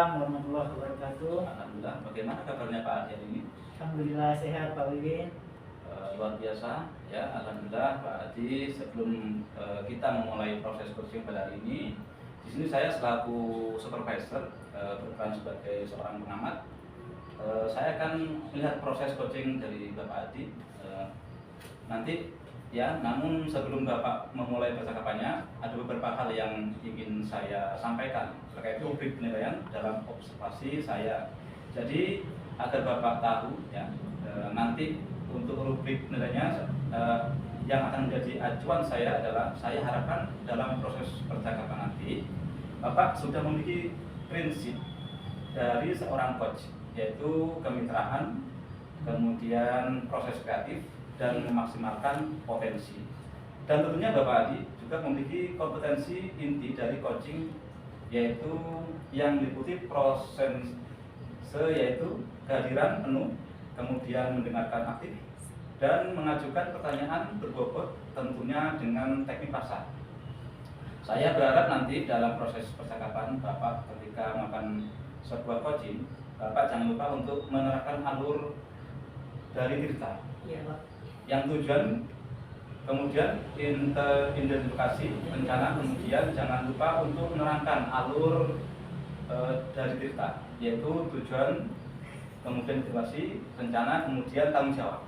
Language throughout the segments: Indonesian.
Waalaikumsalam warahmatullahi wabarakatuh. Alhamdulillah. Bagaimana kabarnya Pak Adi hari ini? Alhamdulillah sehat Pak Wiwin. Luar biasa ya, alhamdulillah Pak Adi. Sebelum kita memulai proses coaching pada hari ini, di sini saya selaku supervisor berperan sebagai seorang pengamat. Saya akan melihat proses coaching dari Bapak Adi nanti ya. Namun sebelum Bapak memulai percakapannya, ada beberapa hal yang ingin saya sampaikan terkait rubrik penilaian dalam observasi saya. Jadi agar Bapak tahu ya, nanti untuk rubrik nilainya yang akan menjadi acuan saya adalah, saya harapkan dalam proses percakapan nanti Bapak sudah memiliki prinsip dari seorang coach, yaitu kemitraan, kemudian proses kreatif, dan memaksimalkan potensi. Dan tentunya Bapak Adi juga memiliki kompetensi inti dari coaching, yaitu yang meliputi proses, yaitu kehadiran penuh, kemudian mendengarkan aktif, dan mengajukan pertanyaan berbobot, tentunya dengan teknik pasar. Saya berharap nanti dalam proses percakapan Bapak ketika melakukan sebuah coaching, Bapak jangan lupa untuk menerapkan alur dari Tirta. Iya Pak. Yang tujuan kemudian identifikasi rencana, kemudian jangan lupa untuk menerangkan alur dari Tirta, yaitu tujuan, kemudian identifikasi rencana, kemudian tanggung jawab.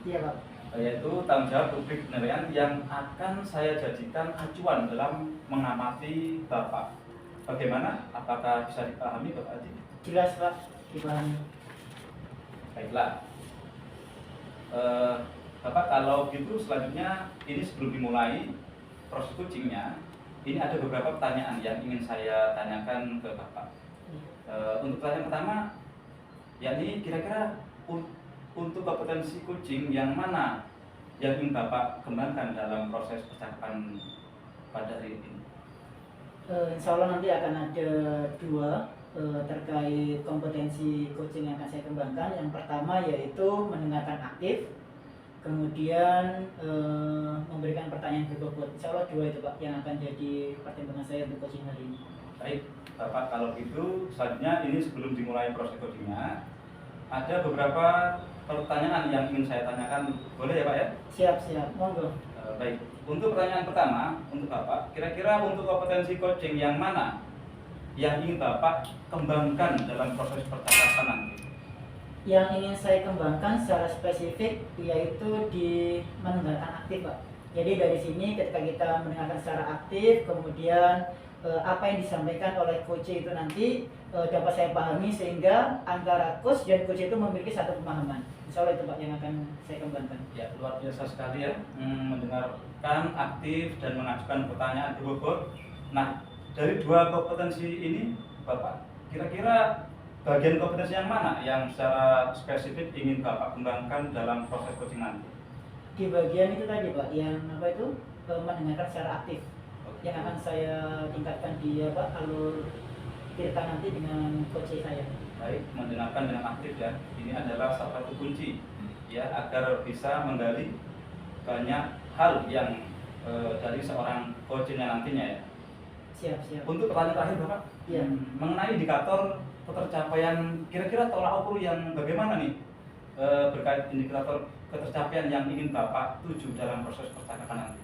Iya Pak. Yaitu tanggung jawab rubrik penilaian yang akan saya jadikan acuan dalam mengamati Bapak. Bagaimana? Apakah bisa dipahami Bapak Adi? Jelas Pak, dipahami. Baiklah. Bapak, kalau gitu selanjutnya ini sebelum dimulai proses coachingnya, ini ada beberapa pertanyaan yang ingin saya tanyakan ke Bapak. Untuk pertanyaan pertama, yakni kira-kira untuk kompetensi coaching yang mana yang ingin Bapak kembangkan dalam proses percakapan pada hari ini? Insya Allah nanti akan ada dua terkait kompetensi coaching yang akan saya kembangkan. Yang pertama yaitu mendengarkan aktif, kemudian memberikan pertanyaan berbobot. Insya Allah dua itu Pak yang akan jadi pertimbangan saya untuk coaching hari ini. Baik Bapak, kalau gitu selanjutnya ini sebelum dimulai proses coachingnya, ada beberapa pertanyaan yang ingin saya tanyakan, boleh ya Pak ya? Siap, monggo. Baik, untuk pertanyaan pertama untuk Bapak, kira-kira untuk kompetensi coaching yang mana yang ingin Bapak kembangkan dalam proses percakapan nanti? Yang ingin saya kembangkan secara spesifik yaitu di mendengarkan aktif Pak. Jadi dari sini ketika kita mendengarkan secara aktif, kemudian apa yang disampaikan oleh coach itu nanti dapat saya pahami, sehingga antara coach dan coach itu memiliki satu pemahaman. Insya Allah itu Pak yang akan saya kembangkan. Ya, luar biasa sekali ya, mendengarkan aktif dan mengajukan pertanyaan berbobot. Nah, dari dua kompetensi ini Bapak, kira-kira bagian kompetensi yang mana yang secara spesifik ingin Bapak kembangkan dalam proses coaching nanti? Di bagian itu tadi Pak, yang apa itu mendengarkan secara aktif. Yang akan saya tingkatkan di alur Tirta nanti dengan coach saya. Baik, mendengarkan dengan aktif ya. Ini adalah salah satu kunci ya agar bisa menggali banyak hal yang dari seorang coachnya nantinya ya. Siap. Untuk pertanyaan terakhir Bapak, ya. Mengenai indikator ketercapaian, kira-kira tolak ukur yang bagaimana nih berkait indikator ketercapaian yang ingin Bapak tuju dalam proses percakapan nanti?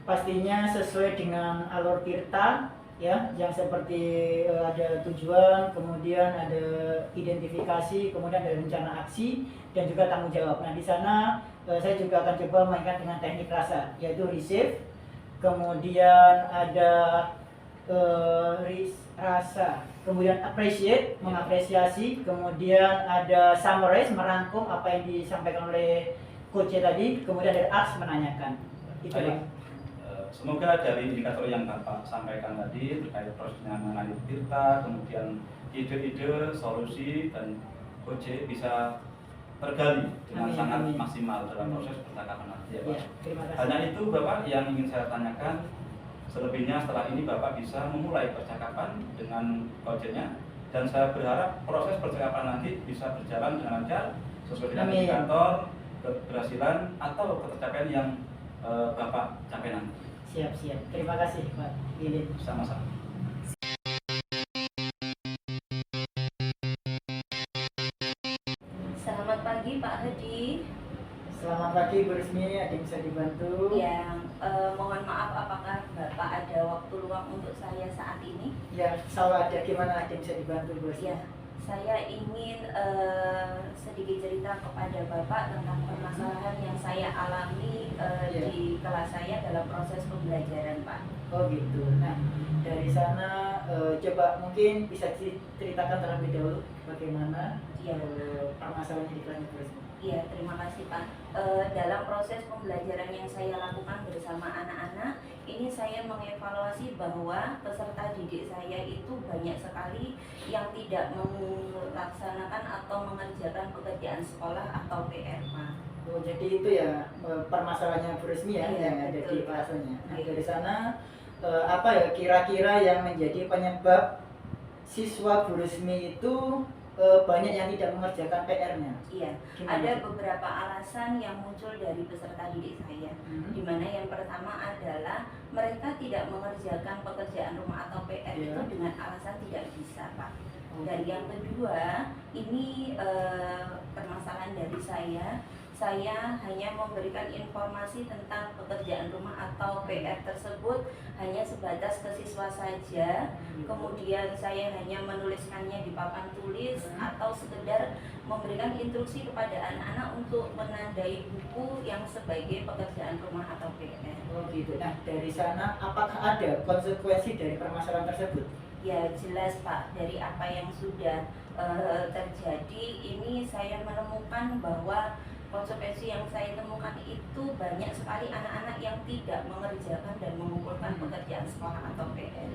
Pastinya sesuai dengan alur Tirta ya, yang seperti ada tujuan, kemudian ada identifikasi, kemudian ada rencana aksi, dan juga tanggung jawab. Nah di sana saya juga akan coba mainkan dengan teknik rasa, yaitu receive, kemudian ada rasa, kemudian appreciate, mengapresiasi, kemudian ada summarize, merangkum apa yang disampaikan oleh coach tadi, kemudian ada ask, menanyakan. Itu Pak. Semoga dari indikator yang Bapak sampaikan tadi terkait prosesnya mengenai Tirta, kemudian ide-ide, solusi, dan coach bisa tergali dengan sangat maksimal dalam proses percakapan nanti ya Pak. Ya, terima kasih. Hanya itu Bapak yang ingin saya tanyakan. Selebihnya setelah ini Bapak bisa memulai percakapan dengan coachnya, dan saya berharap proses percakapan nanti bisa berjalan dengan lancar sesuai dengan indikator keberhasilan atau ketercapaian yang Bapak capai nanti. Siap. Terima kasih Pak Lilin. Sama-sama. Selamat pagi Bu Rismi, ada yang bisa dibantu? Ya, mohon maaf, apakah Bapak ada waktu luang untuk saya saat ini? Ya, selalu ada. Gimana ada yang bisa dibantu Bu Rismi? Ya, saya ingin sedikit cerita kepada Bapak tentang permasalahan yang saya alami Ya. di kelas saya dalam proses pembelajaran, Pak. Oh gitu. Nah, dari sana coba mungkin bisa ceritakan terlebih dahulu bagaimana Ya. permasalahannya di kelas Bu Rismi. Iya, terima kasih Pak. Dalam proses pembelajaran yang saya lakukan bersama anak-anak, ini saya mengevaluasi bahwa peserta didik saya itu banyak sekali yang tidak melaksanakan atau mengerjakan pekerjaan sekolah atau PR, Pak. Oh, jadi itu ya permasalahannya Bu Rismi ya Iya, yang ada betul, di Pak. kelasnya. Nah, Iya. dari sana apa ya kira-kira yang menjadi penyebab siswa Bu Rismi itu banyak yang tidak mengerjakan PR-nya? Iya, Gimana ada tuh? beberapa alasan yang muncul dari peserta didik saya. Di mana yang pertama adalah mereka tidak mengerjakan pekerjaan rumah atau PR Iya. itu dengan alasan tidak bisa, Pak. Oh. Dan yang kedua, ini permasalahan dari saya hanya memberikan informasi tentang pekerjaan rumah atau PR tersebut hanya sebatas ke siswa saja. Kemudian saya hanya menuliskannya di papan tulis atau sekedar memberikan instruksi kepada anak-anak untuk menandai buku yang sebagai pekerjaan rumah atau PR. Oh gitu. Nah, dari sana apakah ada konsekuensi dari permasalahan tersebut? Ya jelas Pak, dari apa yang sudah terjadi ini saya menemukan bahwa konsekuensi yang saya temukan itu banyak sekali anak-anak yang tidak mengerjakan dan mengumpulkan pekerjaan sekolah atau PR.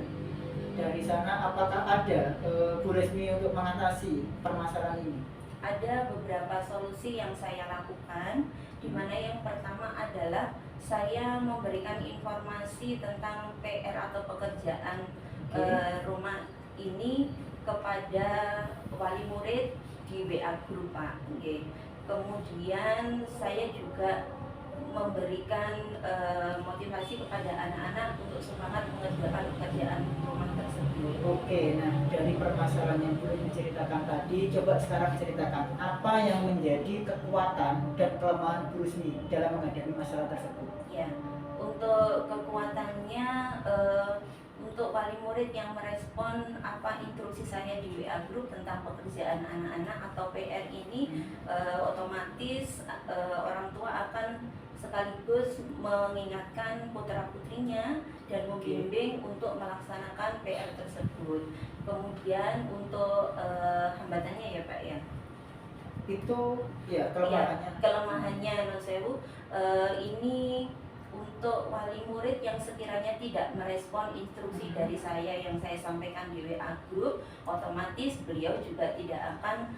Dari sana apakah ada Bu Rismi untuk mengatasi permasalahan ini? Ada beberapa solusi yang saya lakukan, di mana yang pertama adalah saya memberikan informasi tentang PR atau pekerjaan rumah ini kepada wali murid di WA grup, Pak. Kemudian saya juga memberikan motivasi kepada anak-anak untuk semangat mengerjakan pekerjaan rumah tersebut. Oke, nah dari permasalahan yang Bu Rismi ceritakan tadi, coba sekarang ceritakan apa yang menjadi kekuatan dan kelemahan Bu Rismi dalam menghadapi masalah tersebut. Ya, untuk kekuatannya, untuk wali murid yang merespon apa instruksi saya di WA group tentang pekerjaan anak-anak atau PR ini, otomatis orang tua akan sekaligus mengingatkan putra-putrinya dan membimbing untuk melaksanakan PR tersebut. Kemudian untuk hambatannya ya Pak ya. Itu ya Kelemahannya, kelemahannya. Non Sewu, ini untuk wali murid yang sekiranya tidak merespon instruksi dari saya yang saya sampaikan di WA group, otomatis beliau juga tidak akan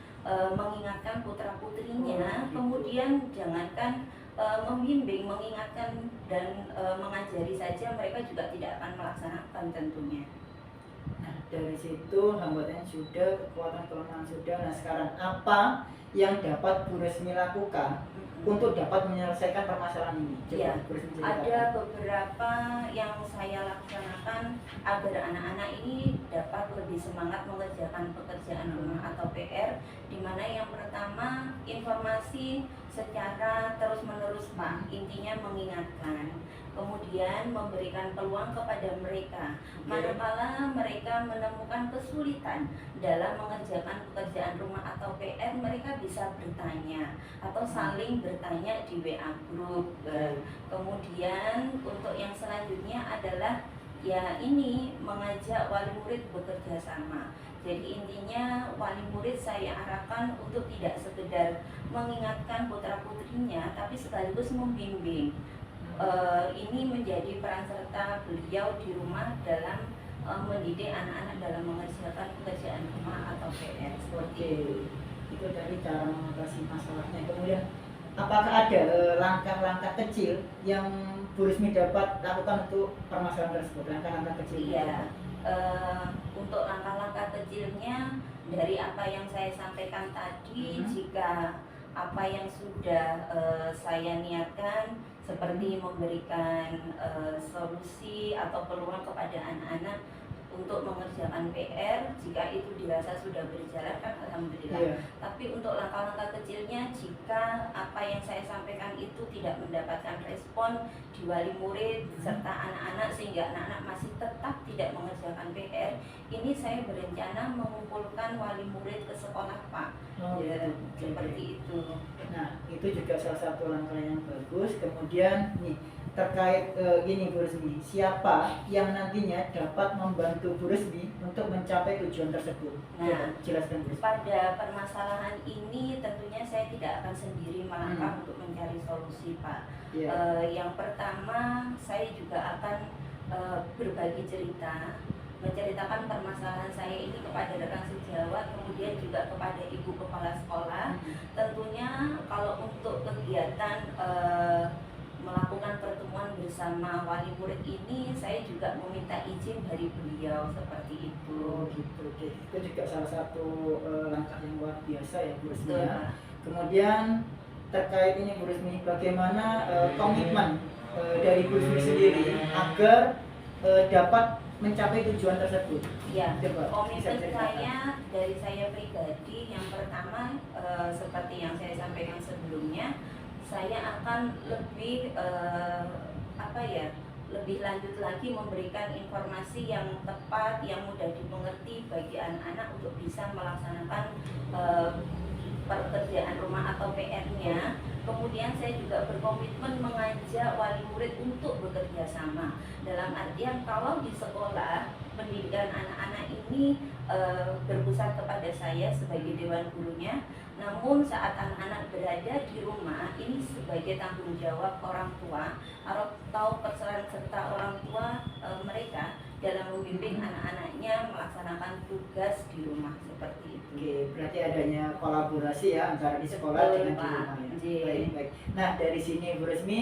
mengingatkan putra-putrinya. Kemudian jangankan membimbing, mengingatkan dan mengajari saja, mereka juga tidak akan melaksanakan tentunya. Nah, dari situ hambatannya sudah, kekuatan kelemahan sudah. Nah, sekarang apa yang dapat Bu Rismi lakukan untuk dapat menyelesaikan permasalahan ini? Coba Ya, Bu Rismi ceritakan. ada beberapa yang saya laksanakan agar anak-anak ini dapat lebih semangat mengerjakan pekerjaan rumah atau PR, di mana yang pertama informasi secara terus-menerus Pak, intinya mengingatkan. Kemudian memberikan peluang kepada mereka manakala mereka menemukan kesulitan dalam mengerjakan pekerjaan rumah atau PR, mereka bisa bertanya atau saling bertanya di WA group. Kemudian untuk yang selanjutnya adalah ya ini mengajak wali murid bekerja sama. Jadi intinya wali murid saya arahkan untuk tidak sekedar mengingatkan putra-putrinya, tapi sekaligus membimbing. Ini menjadi peran serta beliau di rumah dalam mendidik anak-anak dalam mengerjakan pekerjaan rumah atau PR seperti itu. Itu dari cara mengatasi masalahnya. Kemudian apakah ada langkah-langkah kecil yang Bu Rismi dapat lakukan untuk permasalahan tersebut? Langkah-langkah kecil. Iya, untuk langkah-langkah kecilnya dari apa yang saya sampaikan tadi, jika apa yang sudah saya niatkan seperti memberikan solusi atau peluang kepada anak-anak untuk mengerjakan PR, jika itu dirasa sudah berjalan kan alhamdulillah. Iya. Tapi untuk langkah-langkah kecilnya, jika apa yang saya sampaikan itu tidak mendapatkan respon di wali murid serta anak-anak sehingga anak-anak masih tetap tidak mengerjakan PR, ini saya berencana mengumpulkan wali murid ke sekolah, Pak. Oh, Ya, gitu. seperti itu. Nah, itu juga salah satu langkah yang bagus. Kemudian nih, terkait gini Bu Rusmi, siapa yang nantinya dapat membantu Bu Rusmi untuk mencapai tujuan tersebut? Nah, Jelaskan Bu Rusmi. pada permasalahan ini tentunya saya tidak akan sendiri melangkah untuk mencari solusi, Pak. Iya. Yang pertama, saya juga akan berbagi cerita, menceritakan permasalahan saya ini kepada rekan sejawat, kemudian juga kepada ibu kepala sekolah. Tentunya kalau untuk kegiatan melakukan pertemuan bersama wali murid ini, saya juga meminta izin dari beliau seperti itu. Oh gitu, oke. Itu juga salah satu langkah yang luar biasa ya Bu Rusmi Betul, ya. Pak. Kemudian terkait ini Bu Rusmi, bagaimana komitmen dari Bu Rusmi sendiri agar dapat mencapai tujuan tersebut? Ya, Coba, bisa komitmen ceritakan. saya dari saya pribadi yang pertama, seperti yang saya sampaikan sebelumnya, saya akan lebih lebih lanjut lagi memberikan informasi yang tepat, yang mudah dimengerti bagi anak-anak untuk bisa melaksanakan pekerjaan rumah atau PR-nya. Kemudian saya juga berkomitmen mengajak wali murid untuk bekerja sama. Dalam artian kalau di sekolah pendidikan anak-anak ini berpusat kepada saya sebagai dewan gurunya, namun saat anak-anak berada di rumah ini sebagai tanggung jawab orang tua atau peran serta orang tua mereka dalam membimbing anak-anaknya melaksanakan tugas di rumah seperti itu. Oke, berarti adanya kolaborasi ya antara di sekolah Betul, dengan di Pak. rumah ya. Iya. Baik, baik. Nah, dari sini Bu Rusmi,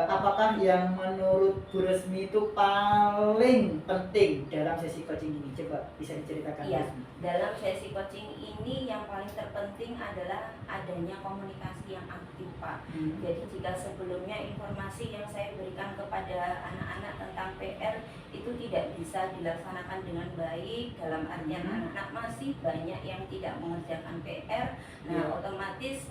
apakah yang menurut Bu Rusmi itu paling penting dalam sesi coaching ini? Coba bisa diceritakan Bu Iya, Rusmi. dalam sesi coaching ini yang paling terpenting adalah adanya komunikasi yang aktif, Pak. Jadi jika sebelumnya informasi yang saya berikan kepada anak-anak tentang PR itu tidak bisa dilaksanakan dengan baik, dalam artian anak-anak masih banyak yang tidak mengerjakan PR. Nah, Ya. otomatis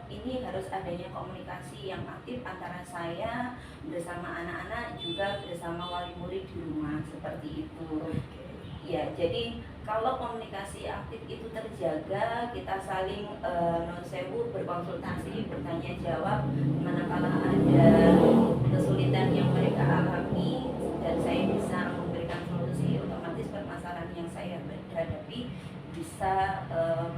ini harus adanya komunikasi yang aktif antara saya bersama anak-anak juga bersama wali murid di rumah seperti itu. Oke. Ya, jadi kalau komunikasi aktif itu terjaga, kita saling non sewu berkonsultasi, bertanya jawab, manakala ada kesulitan yang mereka alami dan saya bisa memberikan solusi, otomatis permasalahan yang saya hadapi bisa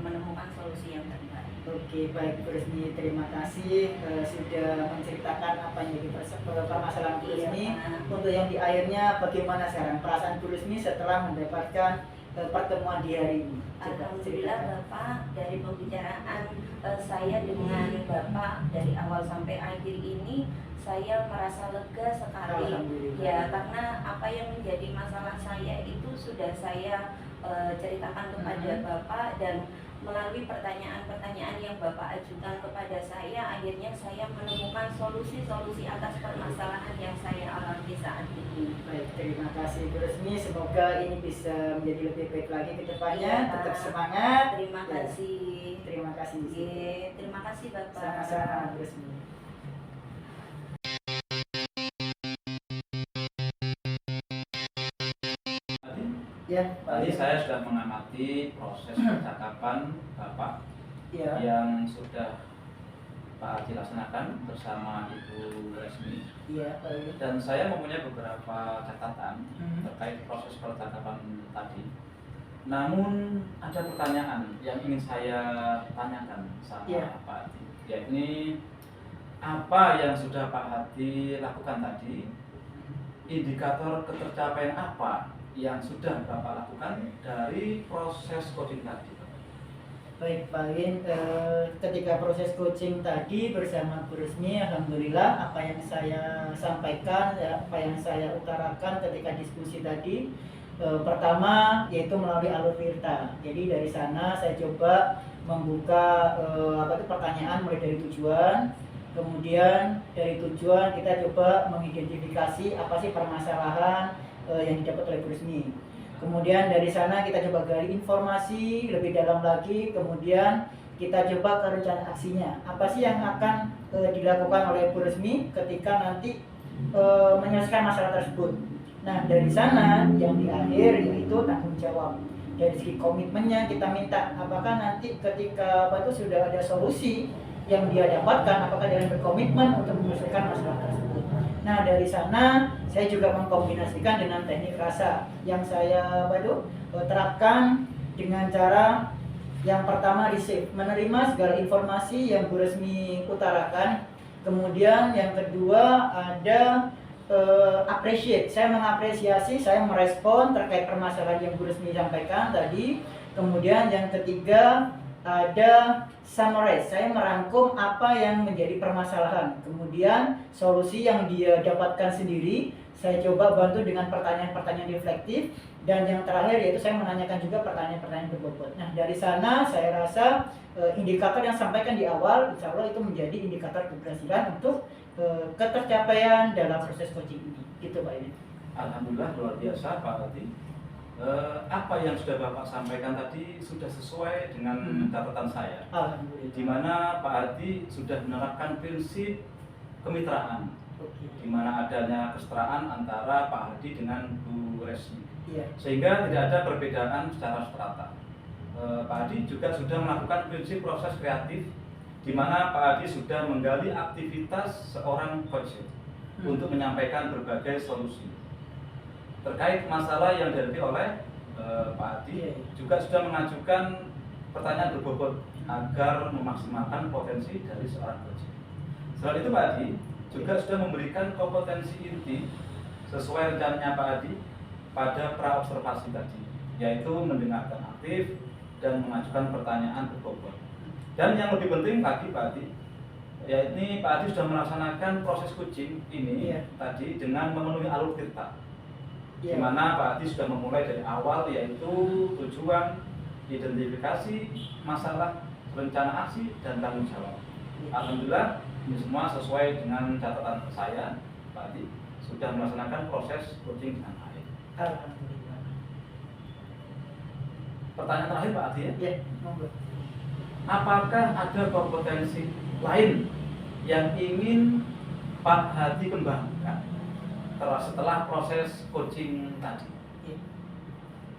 menemukan solusi yang terbaik. Oke, baik Bu Rusmi, terima kasih sudah menceritakan apa yang jadi permasalahan Bu Rusmi. Pak. Untuk yang di akhirnya, bagaimana sekarang perasaan Bu Rusmi setelah mendapatkan pertemuan di hari ini? Coba Alhamdulillah ceritakan. Bapak, dari pembicaraan saya dengan Bapak dari awal sampai akhir ini, saya merasa lega sekali. Alhamdulillah. Ya, karena apa yang menjadi masalah saya itu sudah saya ceritakan kepada Bapak, dan melalui pertanyaan-pertanyaan yang Bapak ajukan kepada saya, akhirnya saya menemukan solusi-solusi atas permasalahan yang saya alami saat ini. Baik, terima kasih Bu Rusmi. Semoga ini bisa menjadi lebih baik lagi ke depannya. Iya, Tetap Pak. semangat. Terima Ya. kasih. Terima kasih. Ye, terima kasih Bapak. Sama-sama Bu Rusmi. Ya, Tadi saya sudah mengamati proses percakapan Bapak Ya. yang sudah Pak Adi laksanakan bersama Ibu Resmi, Iya, baik. dan saya mempunyai beberapa catatan Hmm. terkait proses percakapan tadi. Namun ada pertanyaan yang ingin saya tanyakan sama Iya. Pak Adi, yakni apa yang sudah Pak Hadi lakukan tadi, indikator ketercapaian apa yang sudah Bapak lakukan dari proses coaching tadi? Baik, Pak Win, ketika proses coaching tadi bersama Bu Rusmi, alhamdulillah apa yang saya sampaikan, ya, apa yang saya utarakan ketika diskusi tadi, pertama yaitu melalui alur Virta. Jadi dari sana saya coba membuka pertanyaan mulai dari tujuan, kemudian dari tujuan kita coba mengidentifikasi apa sih permasalahan yang didapat oleh Bu Rusmi. Kemudian dari sana kita coba gali informasi lebih dalam lagi, kemudian kita coba ke rencana aksinya. Apa sih yang akan dilakukan oleh Bu Resmi ketika nanti menyelesaikan masalah tersebut. Nah, dari sana yang di akhir yaitu tanggung jawab. Dari segi komitmennya kita minta apakah nanti ketika sudah ada solusi yang dia dapatkan, apakah dia berkomitmen untuk menyelesaikan masalah tersebut. Nah, dari sana saya juga mengkombinasikan dengan teknik rasa yang saya terapkan dengan cara yang pertama receive, menerima segala informasi yang Bu Resmi utarakan. Kemudian yang kedua ada appreciate, saya mengapresiasi, saya merespon terkait permasalahan yang Bu Resmi sampaikan tadi. Kemudian yang ketiga ada summarize, saya merangkum apa yang menjadi permasalahan, kemudian solusi yang dia dapatkan sendiri saya coba bantu dengan pertanyaan-pertanyaan reflektif, dan yang terakhir yaitu saya menanyakan juga pertanyaan-pertanyaan berbobot. Nah, dari sana saya rasa indikator yang sampaikan di awal insya Allah itu menjadi indikator keberhasilan untuk ketercapaian dalam proses coaching ini, gitu Pak ini. Alhamdulillah, luar biasa Pak Adi. Apa yang sudah Bapak sampaikan tadi sudah sesuai dengan catatan saya. Alhamdulillah. Di mana Pak Adi sudah menerapkan prinsip kemitraan, di mana adanya kesetaraan antara Pak Hadi dengan Bu Resmi, sehingga tidak ada perbedaan secara strata. Pak Hadi juga sudah melakukan prinsip proses kreatif, di mana Pak Hadi sudah menggali aktivitas seorang coach untuk menyampaikan berbagai solusi terkait masalah yang dihadapi oleh Pak Hadi. Juga sudah mengajukan pertanyaan berbobot agar memaksimalkan potensi dari seorang coach. Selain itu Pak Hadi juga sudah memberikan kompetensi inti sesuai rencananya Pak Hadi pada pra-observasi tadi, yaitu mendengarkan aktif dan mengajukan pertanyaan berbobot. Dan yang lebih penting lagi Pak Hadi, yaitu Pak Hadi sudah melaksanakan proses coaching ini tadi dengan memenuhi alur tirta, di mana Pak Hadi sudah memulai dari awal, yaitu tujuan, identifikasi masalah, rencana aksi, dan tanggung jawab. Alhamdulillah, ini semua sesuai dengan catatan saya, Pak Hadi sudah melaksanakan proses coaching dengan baik. Alhamdulillah. Pertanyaan terakhir Pak Hadi ya? Monggo. Apakah ada kompetensi lain yang ingin Pak Hadi kembangkan setelah proses coaching tadi?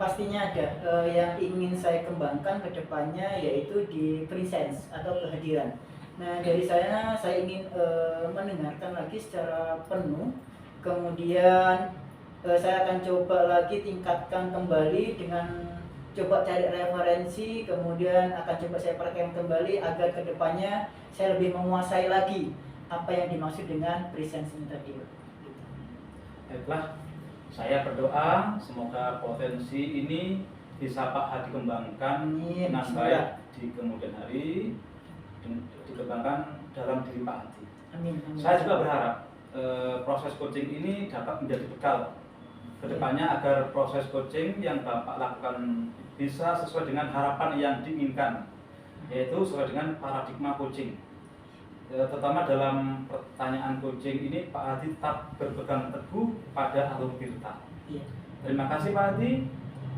Pastinya ada. Yang ingin saya kembangkan ke depannya yaitu di presence atau kehadiran. Nah, dari saya ingin mendengarkan lagi secara penuh. Kemudian saya akan coba lagi tingkatkan kembali dengan coba cari referensi, kemudian akan coba saya praktekkan kembali agar kedepannya saya lebih menguasai lagi apa yang dimaksud dengan presence ini tadi. Baiklah, saya berdoa semoga potensi ini bisa Pak Hadi kembangkan dengan baik di kemudian hari, dikembangkan dalam diri Pak Hadi. Amin. Saya juga berharap proses coaching ini dapat menjadi bekal kedepannya agar proses coaching yang Bapak lakukan bisa sesuai dengan harapan yang diinginkan, yaitu sesuai dengan paradigma coaching. Terutama dalam pertanyaan coaching ini Pak Hadi tetap berpegang teguh pada alur tirta. Terima kasih Pak Hadi.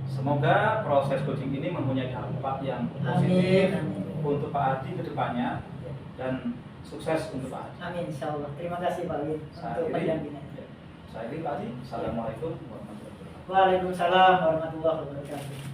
Semoga proses coaching ini mempunyai dampak yang positif untuk Pak Hadi kedepannya dan sukses untuk Pak Hadi. Amin, insyaallah. Terima kasih Pak Win untuk pendampingannya. Saya Pak Hadi. Assalamualaikum warahmatullahi wabarakatuh. Waalaikumsalam warahmatullahi wabarakatuh.